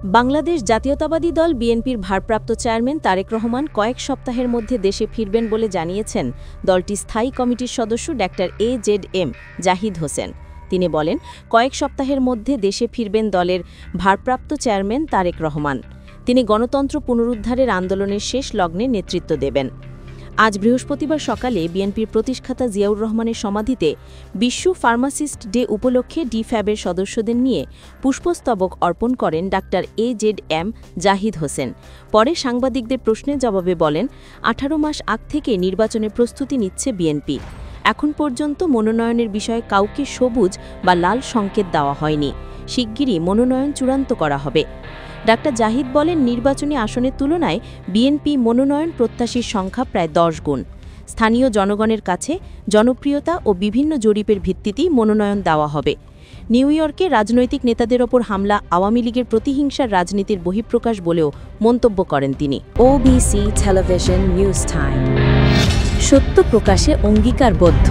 বাংলাদেশ জাতীয়তাবাদী দল বিএনপির ভারপ্রাপ্ত চেয়ারম্যান তারেক রহমান কয়েক সপ্তাহের মধ্যে দেশে ফিরবেন বলে জানিয়েছেন দলটির স্থায়ী কমিটির সদস্য ডাক্তার AZM জাহিদ হোসেন। তিনি বলেন, কয়েক সপ্তাহের মধ্যে দেশে ফিরবেন দলের ভারপ্রাপ্ত চেয়ারম্যান তারেক রহমান। তিনি গণতন্ত্র পুনরুদ্ধারের আন্দোলনের শেষ লগ্নে নেতৃত্ব দেবেন। আজ বৃহস্পতিবার সকালে বিএনপির প্রতিষ্ঠাতা জিয়াউর রহমানের সমাধিতে বিশ্ব ফার্মাসিস্ট ডে উপলক্ষে ডিফ্যাবের সদস্যদের নিয়ে পুষ্পস্তবক অর্পণ করেন ডাক্তার AZM জাহিদ হোসেন। পরে সাংবাদিকদের প্রশ্নের জবাবে বলেন, 18 মাস আগ থেকে নির্বাচনের প্রস্তুতি নিচ্ছে বিএনপি। এখন পর্যন্ত মনোনয়নের বিষয়ে কাউকে সবুজ বা লাল সংকেত দেওয়া হয়নি। শিগগিরই মনোনয়ন চূড়ান্ত করা হবে। ডাক্তার জাহিদ বলেন, নির্বাচনী আসনের তুলনায় বিএনপি মনোনয়ন প্রত্যাশীর সংখ্যা প্রায় 10 গুণ। স্থানীয় জনগণের কাছে জনপ্রিয়তা ও বিভিন্ন জরিপের ভিত্তিতেই মনোনয়ন দেওয়া হবে। নিউ ইয়র্কে রাজনৈতিক নেতাদের ওপর হামলা আওয়ামী লীগের প্রতিহিংসার রাজনীতির বহিঃপ্রকাশ বলেও মন্তব্য করেন তিনি। OBC টেলিভিশন নিউজ টাইম, সত্য প্রকাশে অঙ্গীকারবদ্ধ।